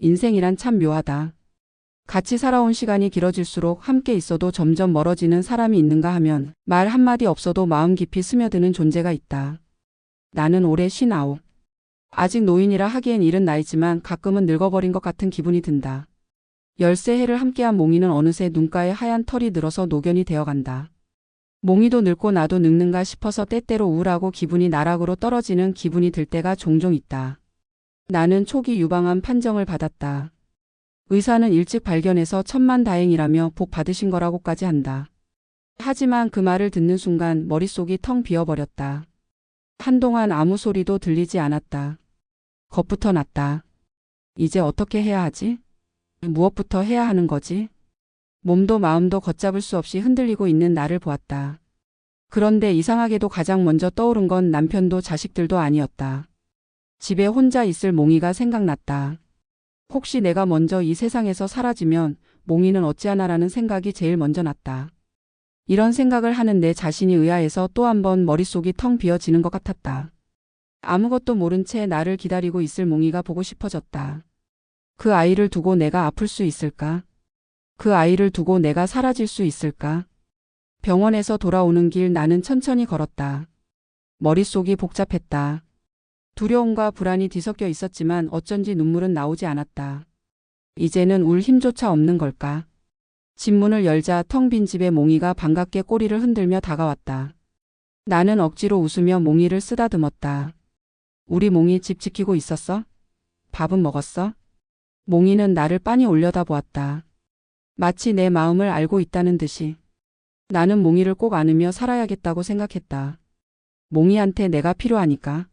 인생이란 참 묘하다. 같이 살아온 시간이 길어질수록 함께 있어도 점점 멀어지는 사람이 있는가 하면 말 한마디 없어도 마음 깊이 스며드는 존재가 있다. 나는 올해 59. 아직 노인이라 하기엔 이른 나이지만 가끔은 늙어버린 것 같은 기분이 든다. 13 해를 함께한 몽이는 어느새 눈가에 하얀 털이 늘어서 노견이 되어간다. 몽이도 늙고 나도 늙는가 싶어서 때때로 우울하고 기분이 나락으로 떨어지는 기분이 들 때가 종종 있다. 나는 초기 유방암 판정을 받았다. 의사는 일찍 발견해서 천만다행이라며 복 받으신 거라고까지 한다. 하지만 그 말을 듣는 순간 머릿속이 텅 비어버렸다. 한동안 아무 소리도 들리지 않았다. 겁부터 났다. 이제 어떻게 해야 하지? 무엇부터 해야 하는 거지? 몸도 마음도 걷잡을 수 없이 흔들리고 있는 나를 보았다. 그런데 이상하게도 가장 먼저 떠오른 건 남편도 자식들도 아니었다. 집에 혼자 있을 몽이가 생각났다. 혹시 내가 먼저 이 세상에서 사라지면 몽이는 어찌하나라는 생각이 제일 먼저 났다. 이런 생각을 하는 내 자신이 의아해서 또 한 번 머릿속이 텅 비어지는 것 같았다. 아무것도 모른 채 나를 기다리고 있을 몽이가 보고 싶어졌다. 그 아이를 두고 내가 아플 수 있을까? 그 아이를 두고 내가 사라질 수 있을까? 병원에서 돌아오는 길 나는 천천히 걸었다. 머릿속이 복잡했다. 두려움과 불안이 뒤섞여 있었지만 어쩐지 눈물은 나오지 않았다. 이제는 울 힘조차 없는 걸까? 집 문을 열자 텅 빈 집에 몽이가 반갑게 꼬리를 흔들며 다가왔다. 나는 억지로 웃으며 몽이를 쓰다듬었다. 우리 몽이 집 지키고 있었어? 밥은 먹었어? 몽이는 나를 빤히 올려다보았다. 마치 내 마음을 알고 있다는 듯이. 나는 몽이를 꼭 안으며 살아야겠다고 생각했다. 몽이한테 내가 필요하니까.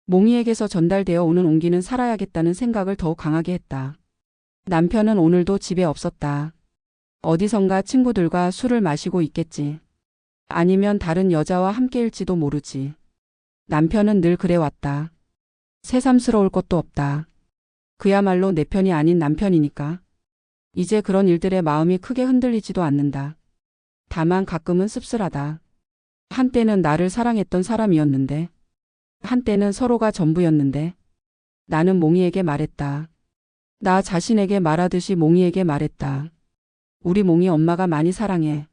몽이에게서 전달되어 오는 온기는 살아야겠다는 생각을 더욱 강하게 했다. 남편은 오늘도 집에 없었다. 어디선가 친구들과 술을 마시고 있겠지. 아니면 다른 여자와 함께일지도 모르지. 남편은 늘 그래왔다. 새삼스러울 것도 없다. 그야말로 내 편이 아닌 남편이니까. 이제 그런 일들에 마음이 크게 흔들리지도 않는다. 다만 가끔은 씁쓸하다. 한때는 나를 사랑했던 사람이었는데. 한때는 서로가 전부였는데. 나는 몽이에게 말했다. 나 자신에게 말하듯이 몽이에게 말했다. 우리 몽이 엄마가 많이 사랑해.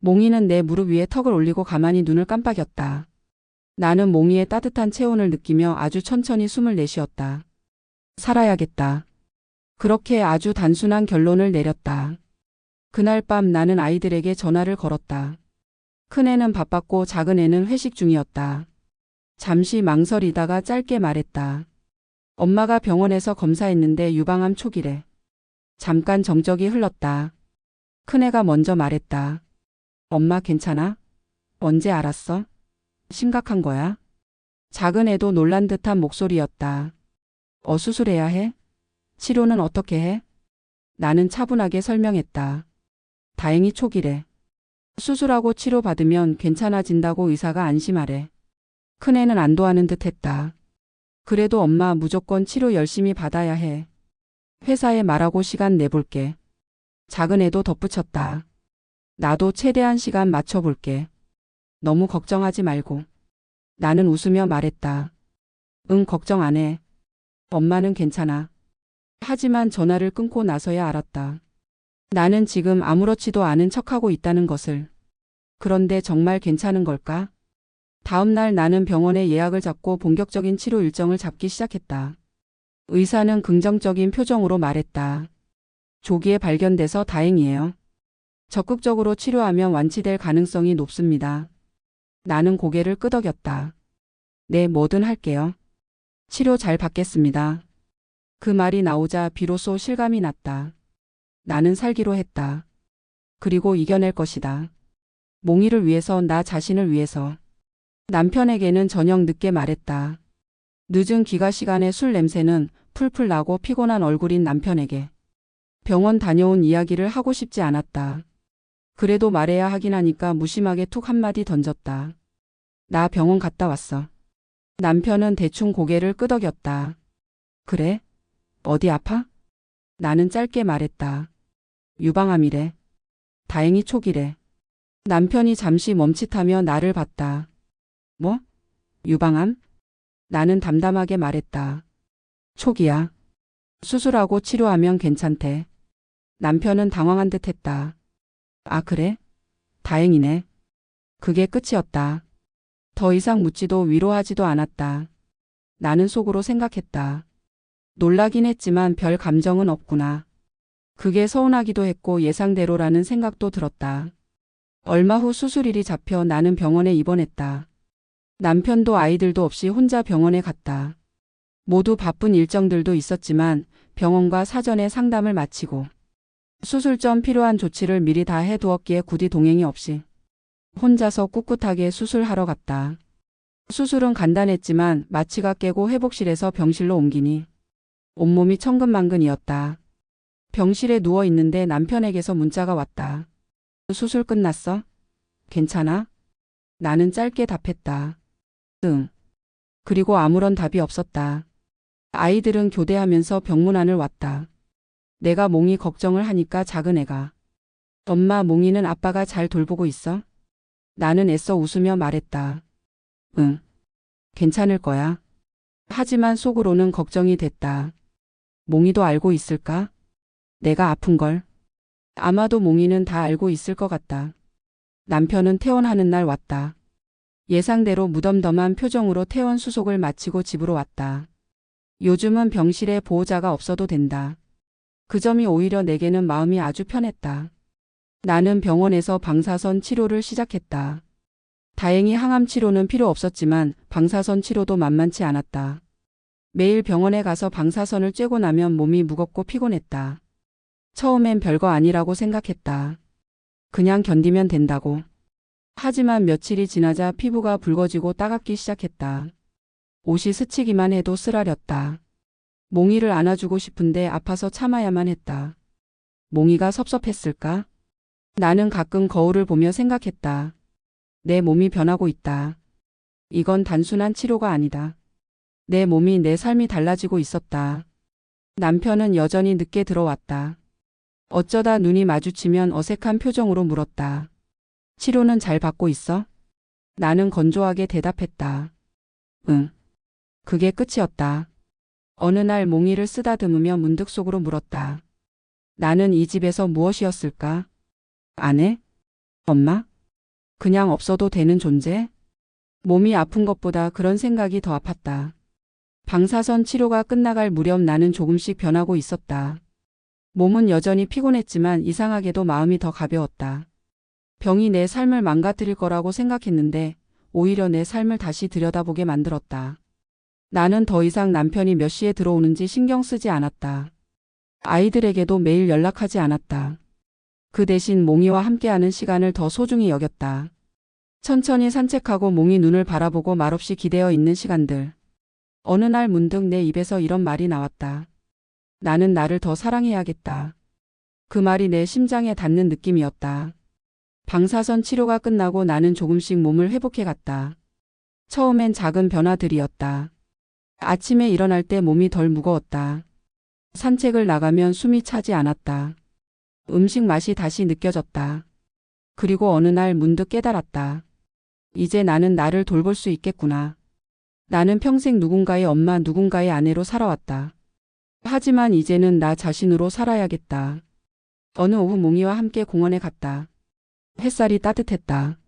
몽이는 내 무릎 위에 턱을 올리고 가만히 눈을 깜빡였다. 나는 몽이의 따뜻한 체온을 느끼며 아주 천천히 숨을 내쉬었다. 살아야겠다. 그렇게 아주 단순한 결론을 내렸다. 그날 밤 나는 아이들에게 전화를 걸었다. 큰애는 바빴고 작은애는 회식 중이었다. 잠시 망설이다가 짧게 말했다. 엄마가 병원에서 검사했는데 유방암 초기래. 잠깐 정적이 흘렀다. 큰애가 먼저 말했다. 엄마 괜찮아? 언제 알았어? 심각한 거야? 작은애도 놀란 듯한 목소리였다. 수술해야 해? 치료는 어떻게 해? 나는 차분하게 설명했다. 다행히 초기래. 수술하고 치료받으면 괜찮아진다고 의사가 안심하래. 큰애는 안도하는 듯 했다. 그래도 엄마 무조건 치료 열심히 받아야 해. 회사에 말하고 시간 내볼게. 작은애도 덧붙였다. 나도 최대한 시간 맞춰볼게. 너무 걱정하지 말고. 나는 웃으며 말했다. 응, 걱정 안 해. 엄마는 괜찮아. 하지만 전화를 끊고 나서야 알았다. 나는 지금 아무렇지도 않은 척하고 있다는 것을. 그런데 정말 괜찮은 걸까? 다음 날 나는 병원에 예약을 잡고 본격적인 치료 일정을 잡기 시작했다. 의사는 긍정적인 표정으로 말했다. 조기에 발견돼서 다행이에요. 적극적으로 치료하면 완치될 가능성이 높습니다. 나는 고개를 끄덕였다. 네, 뭐든 할게요. 치료 잘 받겠습니다. 그 말이 나오자 비로소 실감이 났다. 나는 살기로 했다. 그리고 이겨낼 것이다. 몽이를 위해서, 나 자신을 위해서. 남편에게는 저녁 늦게 말했다. 늦은 귀가 시간에 술 냄새는 풀풀 나고 피곤한 얼굴인 남편에게. 병원 다녀온 이야기를 하고 싶지 않았다. 그래도 말해야 하긴 하니까 무심하게 툭 한마디 던졌다. 나 병원 갔다 왔어. 남편은 대충 고개를 끄덕였다. 그래? 어디 아파? 나는 짧게 말했다. 유방암이래. 다행히 초기래. 남편이 잠시 멈칫하며 나를 봤다. 뭐? 유방암? 나는 담담하게 말했다. 초기야. 수술하고 치료하면 괜찮대. 남편은 당황한 듯 했다. 아, 그래? 다행이네. 그게 끝이었다. 더 이상 묻지도 위로하지도 않았다. 나는 속으로 생각했다. 놀라긴 했지만 별 감정은 없구나. 그게 서운하기도 했고 예상대로라는 생각도 들었다. 얼마 후 수술일이 잡혀 나는 병원에 입원했다. 남편도 아이들도 없이 혼자 병원에 갔다. 모두 바쁜 일정들도 있었지만 병원과 사전에 상담을 마치고 수술 전 필요한 조치를 미리 다 해두었기에 굳이 동행이 없이 혼자서 꿋꿋하게 수술하러 갔다. 수술은 간단했지만 마취가 깨고 회복실에서 병실로 옮기니 온몸이 천근만근이었다. 병실에 누워 있는데 남편에게서 문자가 왔다. 수술 끝났어? 괜찮아? 나는 짧게 답했다. 응. 그리고 아무런 답이 없었다. 아이들은 교대하면서 병문 안을 왔다. 내가 몽이 걱정을 하니까 작은 애가 엄마, 몽이는 아빠가 잘 돌보고 있어? 나는 애써 웃으며 말했다. 응. 괜찮을 거야. 하지만 속으로는 걱정이 됐다. 몽이도 알고 있을까? 내가 아픈 걸. 아마도 몽이는 다 알고 있을 것 같다. 남편은 퇴원하는 날 왔다. 예상대로 무덤덤한 표정으로 퇴원 수속을 마치고 집으로 왔다. 요즘은 병실에 보호자가 없어도 된다. 그 점이 오히려 내게는 마음이 아주 편했다. 나는 병원에서 방사선 치료를 시작했다. 다행히 항암 치료는 필요 없었지만 방사선 치료도 만만치 않았다. 매일 병원에 가서 방사선을 쬐고 나면 몸이 무겁고 피곤했다. 처음엔 별거 아니라고 생각했다. 그냥 견디면 된다고. 하지만 며칠이 지나자 피부가 붉어지고 따갑기 시작했다. 옷이 스치기만 해도 쓰라렸다. 몽이를 안아주고 싶은데 아파서 참아야만 했다. 몽이가 섭섭했을까? 나는 가끔 거울을 보며 생각했다. 내 몸이 변하고 있다. 이건 단순한 치료가 아니다. 내 몸이, 내 삶이 달라지고 있었다. 남편은 여전히 늦게 들어왔다. 어쩌다 눈이 마주치면 어색한 표정으로 물었다. 치료는 잘 받고 있어? 나는 건조하게 대답했다. 응. 그게 끝이었다. 어느 날 몽이를 쓰다듬으며 문득 속으로 물었다. 나는 이 집에서 무엇이었을까? 아내? 엄마? 그냥 없어도 되는 존재? 몸이 아픈 것보다 그런 생각이 더 아팠다. 방사선 치료가 끝나갈 무렵 나는 조금씩 변하고 있었다. 몸은 여전히 피곤했지만 이상하게도 마음이 더 가벼웠다. 병이 내 삶을 망가뜨릴 거라고 생각했는데 오히려 내 삶을 다시 들여다보게 만들었다. 나는 더 이상 남편이 몇 시에 들어오는지 신경 쓰지 않았다. 아이들에게도 매일 연락하지 않았다. 그 대신 몽이와 함께하는 시간을 더 소중히 여겼다. 천천히 산책하고 몽이 눈을 바라보고 말없이 기대어 있는 시간들. 어느 날 문득 내 입에서 이런 말이 나왔다. 나는 나를 더 사랑해야겠다. 그 말이 내 심장에 닿는 느낌이었다. 방사선 치료가 끝나고 나는 조금씩 몸을 회복해 갔다. 처음엔 작은 변화들이었다. 아침에 일어날 때 몸이 덜 무거웠다. 산책을 나가면 숨이 차지 않았다. 음식 맛이 다시 느껴졌다. 그리고 어느 날 문득 깨달았다. 이제 나는 나를 돌볼 수 있겠구나. 나는 평생 누군가의 엄마, 누군가의 아내로 살아왔다. 하지만 이제는 나 자신으로 살아야겠다. 어느 오후 몽이와 함께 공원에 갔다. 햇살이 따뜻했다.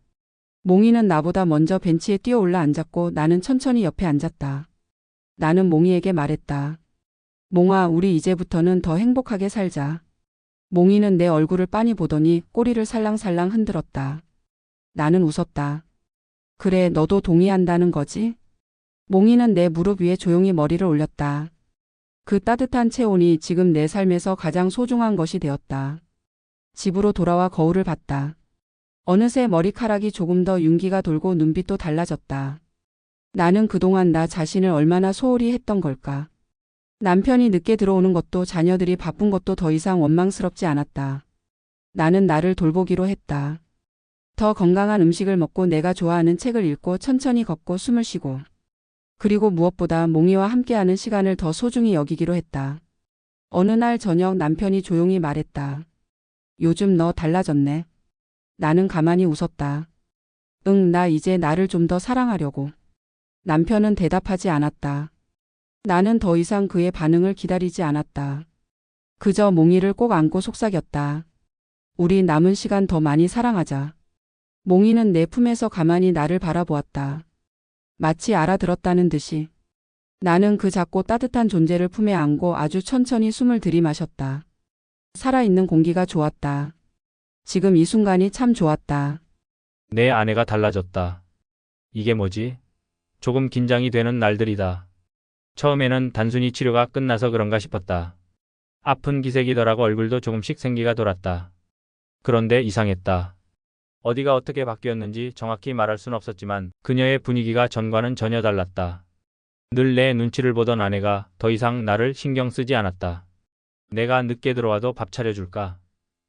몽이는 나보다 먼저 벤치에 뛰어올라 앉았고 나는 천천히 옆에 앉았다. 나는 몽이에게 말했다. 몽아, 우리 이제부터는 더 행복하게 살자. 몽이는 내 얼굴을 빤히 보더니 꼬리를 살랑살랑 흔들었다. 나는 웃었다. 그래, 너도 동의한다는 거지? 몽이는 내 무릎 위에 조용히 머리를 올렸다. 그 따뜻한 체온이 지금 내 삶에서 가장 소중한 것이 되었다. 집으로 돌아와 거울을 봤다. 어느새 머리카락이 조금 더 윤기가 돌고 눈빛도 달라졌다. 나는 그동안 나 자신을 얼마나 소홀히 했던 걸까? 남편이 늦게 들어오는 것도 자녀들이 바쁜 것도 더 이상 원망스럽지 않았다. 나는 나를 돌보기로 했다. 더 건강한 음식을 먹고 내가 좋아하는 책을 읽고 천천히 걷고 숨을 쉬고 그리고 무엇보다 몽이와 함께하는 시간을 더 소중히 여기기로 했다. 어느 날 저녁 남편이 조용히 말했다. 요즘 너 달라졌네. 나는 가만히 웃었다. 응, 나 이제 나를 좀 더 사랑하려고. 남편은 대답하지 않았다. 나는 더 이상 그의 반응을 기다리지 않았다. 그저 몽이를 꼭 안고 속삭였다. 우리 남은 시간 더 많이 사랑하자. 몽이는 내 품에서 가만히 나를 바라보았다. 마치 알아들었다는 듯이. 나는 그 작고 따뜻한 존재를 품에 안고 아주 천천히 숨을 들이마셨다. 살아있는 공기가 좋았다. 지금 이 순간이 참 좋았다. 내 아내가 달라졌다. 이게 뭐지? 조금 긴장이 되는 날들이다. 처음에는 단순히 치료가 끝나서 그런가 싶었다. 아픈 기색이더라고 얼굴도 조금씩 생기가 돌았다. 그런데 이상했다. 어디가 어떻게 바뀌었는지 정확히 말할 순 없었지만 그녀의 분위기가 전과는 전혀 달랐다. 늘 내 눈치를 보던 아내가 더 이상 나를 신경 쓰지 않았다. 내가 늦게 들어와도 밥 차려줄까?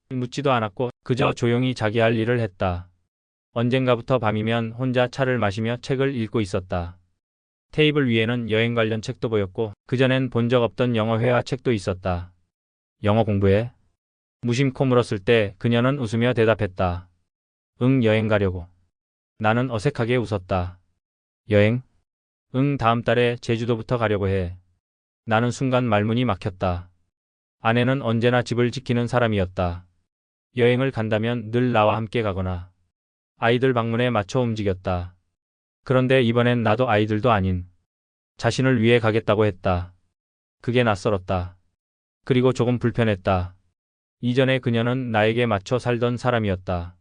묻지도 않았고 그저 조용히 자기 할 일을 했다. 언젠가부터 밤이면 혼자 차를 마시며 책을 읽고 있었다. 테이블 위에는 여행 관련 책도 보였고 그전엔 본 적 없던 영어 회화 책도 있었다. 영어 공부해? 무심코 물었을 때 그녀는 웃으며 대답했다. 응, 여행 가려고. 나는 어색하게 웃었다. 여행? 응, 다음 달에 제주도부터 가려고 해. 나는 순간 말문이 막혔다. 아내는 언제나 집을 지키는 사람이었다. 여행을 간다면 늘 나와 함께 가거나 아이들 방문에 맞춰 움직였다. 그런데 이번엔 나도 아이들도 아닌 자신을 위해 가겠다고 했다. 그게 낯설었다. 그리고 조금 불편했다. 이전에 그녀는 나에게 맞춰 살던 사람이었다.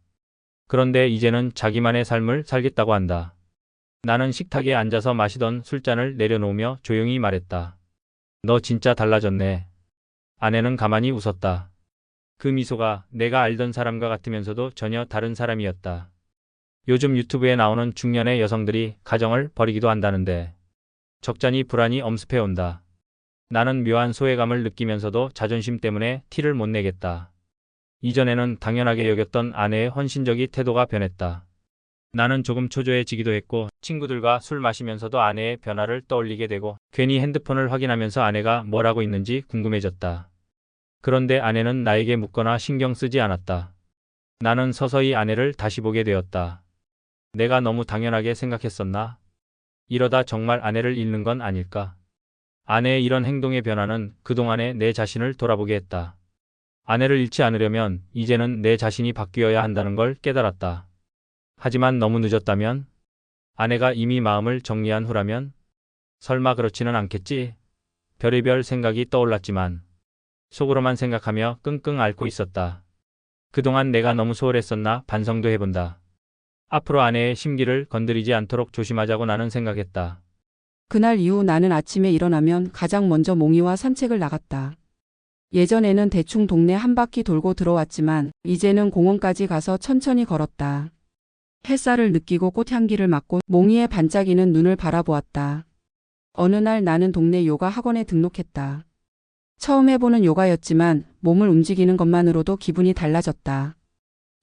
그런데 이제는 자기만의 삶을 살겠다고 한다. 나는 식탁에 앉아서 마시던 술잔을 내려놓으며 조용히 말했다. 너 진짜 달라졌네. 아내는 가만히 웃었다. 그 미소가 내가 알던 사람과 같으면서도 전혀 다른 사람이었다. 요즘 유튜브에 나오는 중년의 여성들이 가정을 버리기도 한다는데 적잖이 불안이 엄습해온다. 나는 묘한 소외감을 느끼면서도 자존심 때문에 티를 못 내겠다. 이전에는 당연하게 여겼던 아내의 헌신적인 태도가 변했다. 나는 조금 초조해지기도 했고 친구들과 술 마시면서도 아내의 변화를 떠올리게 되고 괜히 핸드폰을 확인하면서 아내가 뭘 하고 있는지 궁금해졌다. 그런데 아내는 나에게 묻거나 신경 쓰지 않았다. 나는 서서히 아내를 다시 보게 되었다. 내가 너무 당연하게 생각했었나? 이러다 정말 아내를 잃는 건 아닐까? 아내의 이런 행동의 변화는 그동안의 내 자신을 돌아보게 했다. 아내를 잃지 않으려면 이제는 내 자신이 바뀌어야 한다는 걸 깨달았다. 하지만 너무 늦었다면? 아내가 이미 마음을 정리한 후라면? 설마 그렇지는 않겠지? 별의별 생각이 떠올랐지만 속으로만 생각하며 끙끙 앓고 있었다. 그동안 내가 너무 소홀했었나 반성도 해본다. 앞으로 아내의 심기를 건드리지 않도록 조심하자고 나는 생각했다. 그날 이후 나는 아침에 일어나면 가장 먼저 몽이와 산책을 나갔다. 예전에는 대충 동네 한 바퀴 돌고 들어왔지만 이제는 공원까지 가서 천천히 걸었다. 햇살을 느끼고 꽃향기를 맡고 몽이의 반짝이는 눈을 바라보았다. 어느 날 나는 동네 요가 학원에 등록했다. 처음 해보는 요가였지만 몸을 움직이는 것만으로도 기분이 달라졌다.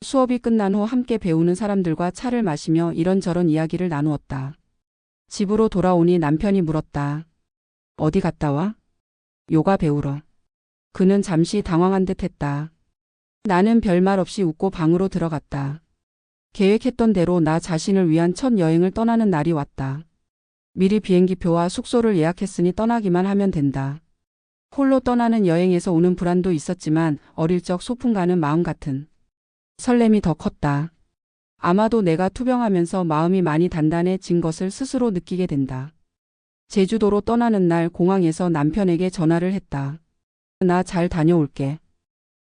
수업이 끝난 후 함께 배우는 사람들과 차를 마시며 이런저런 이야기를 나누었다. 집으로 돌아오니 남편이 물었다. 어디 갔다 와? 요가 배우러. 그는 잠시 당황한 듯 했다. 나는 별말 없이 웃고 방으로 들어갔다. 계획했던 대로 나 자신을 위한 첫 여행을 떠나는 날이 왔다. 미리 비행기표와 숙소를 예약했으니 떠나기만 하면 된다. 홀로 떠나는 여행에서 오는 불안도 있었지만 어릴 적 소풍 가는 마음 같은 설렘이 더 컸다. 아마도 내가 투병하면서 마음이 많이 단단해진 것을 스스로 느끼게 된다. 제주도로 떠나는 날 공항에서 남편에게 전화를 했다. 나 잘 다녀올게.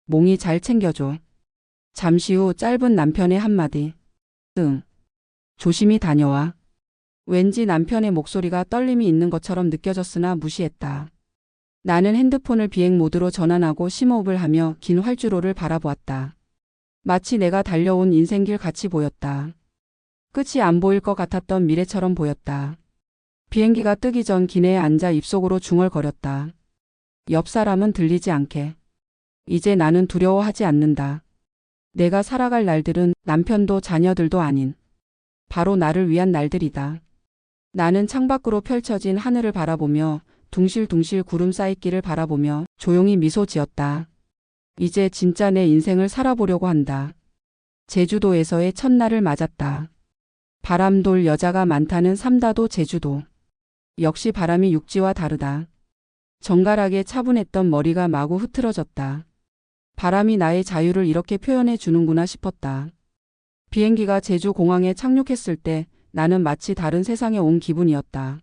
몽이 잘 챙겨줘. 잠시 후 짧은 남편의 한마디. 응. 조심히 다녀와. 왠지 남편의 목소리가 떨림이 있는 것처럼 느껴졌으나 무시했다. 나는 핸드폰을 비행 모드로 전환하고 심호흡을 하며 긴 활주로를 바라보았다. 마치 내가 달려온 인생길 같이 보였다. 끝이 안 보일 것 같았던 미래처럼 보였다. 비행기가 뜨기 전 기내에 앉아 입속으로 중얼거렸다. 옆 사람은 들리지 않게. 이제 나는 두려워하지 않는다. 내가 살아갈 날들은 남편도 자녀들도 아닌 바로 나를 위한 날들이다. 나는 창밖으로 펼쳐진 하늘을 바라보며 둥실둥실 구름 쌓이기를 바라보며 조용히 미소 지었다. 이제 진짜 내 인생을 살아보려고 한다. 제주도에서의 첫날을 맞았다. 바람돌 여자가 많다는 삼다도 제주도. 역시 바람이 육지와 다르다. 정갈하게 차분했던 머리가 마구 흐트러졌다. 바람이 나의 자유를 이렇게 표현해 주는구나 싶었다. 비행기가 제주 공항에 착륙했을 때 나는 마치 다른 세상에 온 기분이었다.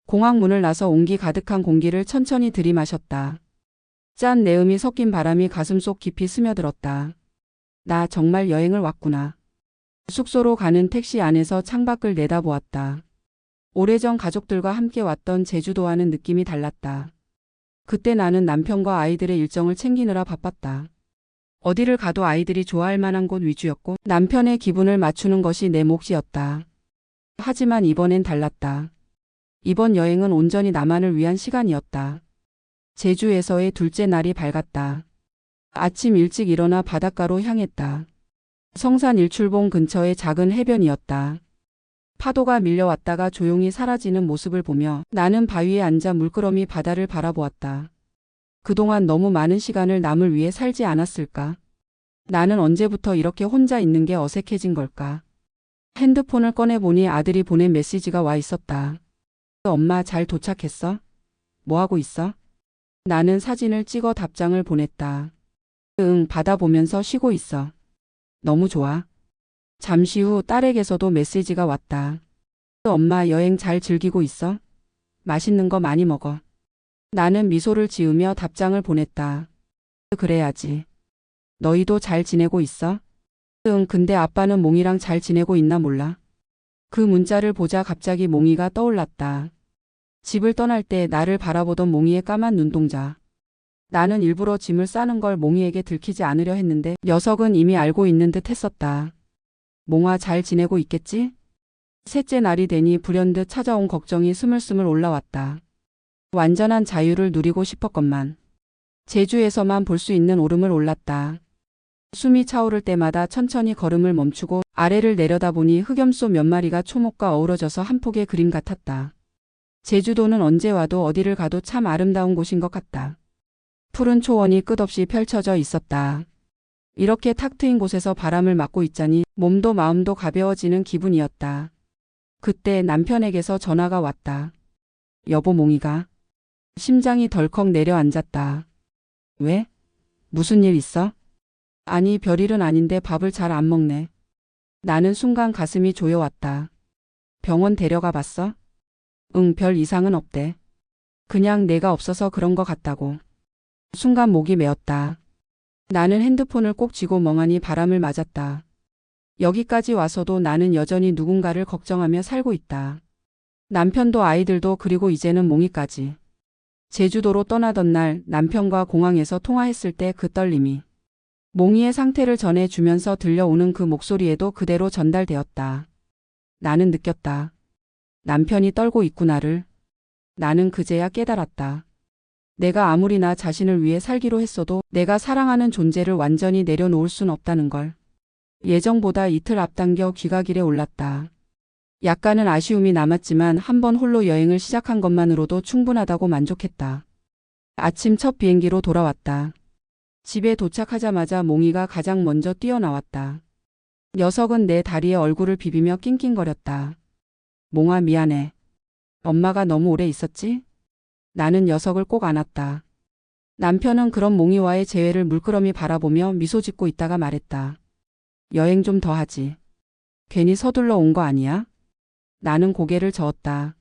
공항 문을 나서 온기 가득한 공기를 천천히 들이마셨다. 짠 내음이 섞인 바람이 가슴속 깊이 스며들었다. 나 정말 여행을 왔구나. 숙소로 가는 택시 안에서 창밖을 내다보았다. 오래전 가족들과 함께 왔던 제주도와는 느낌이 달랐다. 그때 나는 남편과 아이들의 일정을 챙기느라 바빴다. 어디를 가도 아이들이 좋아할 만한 곳 위주였고 남편의 기분을 맞추는 것이 내 몫이었다. 하지만 이번엔 달랐다. 이번 여행은 온전히 나만을 위한 시간이었다. 제주에서의 둘째 날이 밝았다. 아침 일찍 일어나 바닷가로 향했다. 성산 일출봉 근처의 작은 해변이었다. 파도가 밀려왔다가 조용히 사라지는 모습을 보며 나는 바위에 앉아 물끄러미 바다를 바라보았다. 그동안 너무 많은 시간을 남을 위해 살지 않았을까? 나는 언제부터 이렇게 혼자 있는 게 어색해진 걸까? 핸드폰을 꺼내보니 아들이 보낸 메시지가 와 있었다. 엄마 잘 도착했어? 뭐 하고 있어? 나는 사진을 찍어 답장을 보냈다. 응, 바다 보면서 쉬고 있어. 너무 좋아. 잠시 후 딸에게서도 메시지가 왔다. 엄마 여행 잘 즐기고 있어? 맛있는 거 많이 먹어. 나는 미소를 지으며 답장을 보냈다. 그래야지. 너희도 잘 지내고 있어? 응, 근데 아빠는 몽이랑 잘 지내고 있나 몰라. 그 문자를 보자 갑자기 몽이가 떠올랐다. 집을 떠날 때 나를 바라보던 몽이의 까만 눈동자. 나는 일부러 짐을 싸는 걸 몽이에게 들키지 않으려 했는데 녀석은 이미 알고 있는 듯 했었다. 몽아 잘 지내고 있겠지? 셋째 날이 되니 불현듯 찾아온 걱정이 스물스물 올라왔다. 완전한 자유를 누리고 싶었건만. 제주에서만 볼 수 있는 오름을 올랐다. 숨이 차오를 때마다 천천히 걸음을 멈추고 아래를 내려다보니 흑염소 몇 마리가 초목과 어우러져서 한 폭의 그림 같았다. 제주도는 언제 와도 어디를 가도 참 아름다운 곳인 것 같다. 푸른 초원이 끝없이 펼쳐져 있었다. 이렇게 탁 트인 곳에서 바람을 맞고 있자니 몸도 마음도 가벼워지는 기분이었다. 그때 남편에게서 전화가 왔다. 여보 몽이가. 심장이 덜컥 내려앉았다. 왜? 무슨 일 있어? 아니 별일은 아닌데 밥을 잘 안 먹네. 나는 순간 가슴이 조여왔다. 병원 데려가 봤어? 응, 별 이상은 없대. 그냥 내가 없어서 그런 것 같다고. 순간 목이 메었다. 나는 핸드폰을 꼭 쥐고 멍하니 바람을 맞았다. 여기까지 와서도 나는 여전히 누군가를 걱정하며 살고 있다. 남편도 아이들도 그리고 이제는 몽이까지. 제주도로 떠나던 날 남편과 공항에서 통화했을 때 그 떨림이 몽이의 상태를 전해주면서 들려오는 그 목소리에도 그대로 전달되었다. 나는 느꼈다. 남편이 떨고 있구나를. 나는 그제야 깨달았다. 내가 아무리 나 자신을 위해 살기로 했어도 내가 사랑하는 존재를 완전히 내려놓을 순 없다는 걸. 예정보다 이틀 앞당겨 귀가길에 올랐다. 약간은 아쉬움이 남았지만 한 번 홀로 여행을 시작한 것만으로도 충분하다고 만족했다. 아침 첫 비행기로 돌아왔다. 집에 도착하자마자 몽이가 가장 먼저 뛰어나왔다. 녀석은 내 다리에 얼굴을 비비며 낑낑거렸다. 몽아 미안해. 엄마가 너무 오래 있었지? 나는 녀석을 꼭 안았다. 남편은 그런 몽이와의 재회를 물끄러미 바라보며 미소 짓고 있다가 말했다. 여행 좀 더 하지. 괜히 서둘러 온 거 아니야? 나는 고개를 저었다.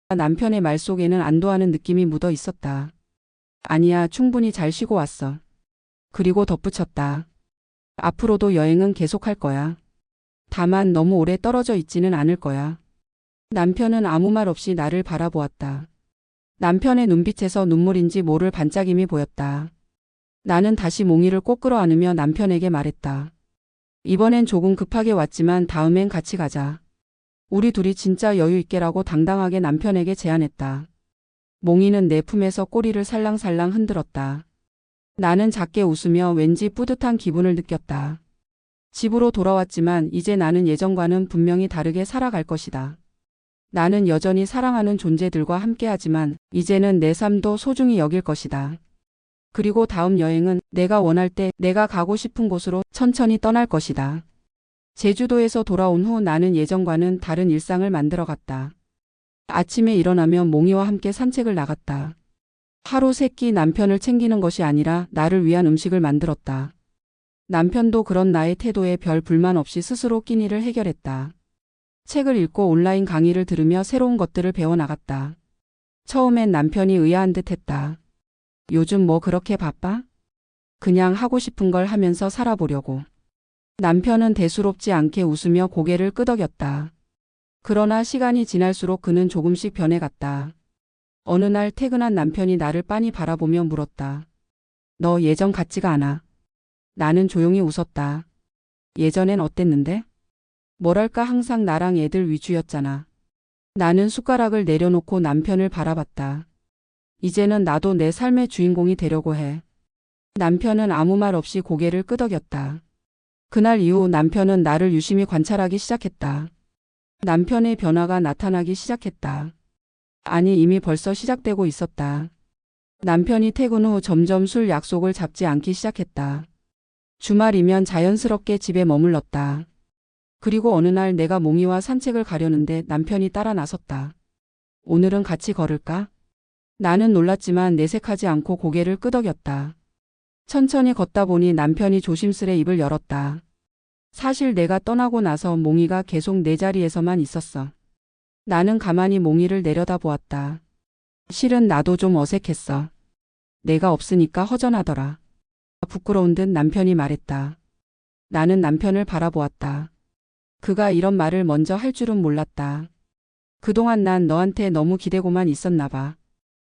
남편의 말 속에는 안도하는 느낌이 묻어 있었다. 아니야, 충분히 잘 쉬고 왔어. 그리고 덧붙였다. 앞으로도 여행은 계속할 거야. 다만 너무 오래 떨어져 있지는 않을 거야. 남편은 아무 말 없이 나를 바라보았다. 남편의 눈빛에서 눈물인지 모를 반짝임이 보였다. 나는 다시 몽이를 꼭 끌어안으며 남편에게 말했다. 이번엔 조금 급하게 왔지만 다음엔 같이 가자. 우리 둘이 진짜 여유 있게라고 당당하게 남편에게 제안했다. 몽이는 내 품에서 꼬리를 살랑살랑 흔들었다. 나는 작게 웃으며 왠지 뿌듯한 기분을 느꼈다. 집으로 돌아왔지만 이제 나는 예전과는 분명히 다르게 살아갈 것이다. 나는 여전히 사랑하는 존재들과 함께하지만 이제는 내 삶도 소중히 여길 것이다. 그리고 다음 여행은 내가 원할 때 내가 가고 싶은 곳으로 천천히 떠날 것이다. 제주도에서 돌아온 후 나는 예전과는 다른 일상을 만들어갔다. 아침에 일어나면 몽이와 함께 산책을 나갔다. 하루 세 끼 남편을 챙기는 것이 아니라 나를 위한 음식을 만들었다. 남편도 그런 나의 태도에 별 불만 없이 스스로 끼니를 해결했다. 책을 읽고 온라인 강의를 들으며 새로운 것들을 배워나갔다. 처음엔 남편이 의아한 듯 했다. 요즘 뭐 그렇게 바빠? 그냥 하고 싶은 걸 하면서 살아보려고. 남편은 대수롭지 않게 웃으며 고개를 끄덕였다. 그러나 시간이 지날수록 그는 조금씩 변해갔다. 어느 날 퇴근한 남편이 나를 빤히 바라보며 물었다. 너 예전 같지가 않아. 나는 조용히 웃었다. 예전엔 어땠는데? 뭐랄까 항상 나랑 애들 위주였잖아. 나는 숟가락을 내려놓고 남편을 바라봤다. 이제는 나도 내 삶의 주인공이 되려고 해. 남편은 아무 말 없이 고개를 끄덕였다. 그날 이후 남편은 나를 유심히 관찰하기 시작했다. 남편의 변화가 나타나기 시작했다. 아니, 이미 벌써 시작되고 있었다. 남편이 퇴근 후 점점 술 약속을 잡지 않기 시작했다. 주말이면 자연스럽게 집에 머물렀다. 그리고 어느 날 내가 몽이와 산책을 가려는데 남편이 따라 나섰다. 오늘은 같이 걸을까? 나는 놀랐지만 내색하지 않고 고개를 끄덕였다. 천천히 걷다 보니 남편이 조심스레 입을 열었다. 사실 내가 떠나고 나서 몽이가 계속 내 자리에서만 있었어. 나는 가만히 몽이를 내려다보았다. 실은 나도 좀 어색했어. 내가 없으니까 허전하더라. 부끄러운 듯 남편이 말했다. 나는 남편을 바라보았다. 그가 이런 말을 먼저 할 줄은 몰랐다. 그동안 난 너한테 너무 기대고만 있었나 봐.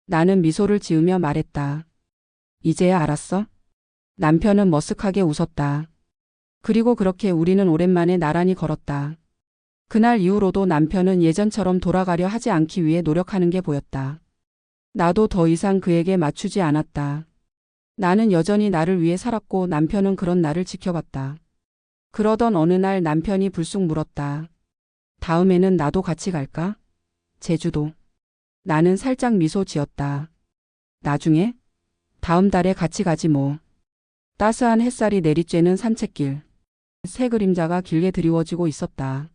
나는 미소를 지으며 말했다. 이제야 알았어? 남편은 머쓱하게 웃었다. 그리고 그렇게 우리는 오랜만에 나란히 걸었다. 그날 이후로도 남편은 예전처럼 돌아가려 하지 않기 위해 노력하는 게 보였다. 나도 더 이상 그에게 맞추지 않았다. 나는 여전히 나를 위해 살았고 남편은 그런 나를 지켜봤다. 그러던 어느 날 남편이 불쑥 물었다. 다음에는 나도 같이 갈까? 제주도. 나는 살짝 미소 지었다. 나중에? 다음 달에 같이 가지 뭐. 따스한 햇살이 내리쬐는 산책길. 새 그림자가 길게 드리워지고 있었다.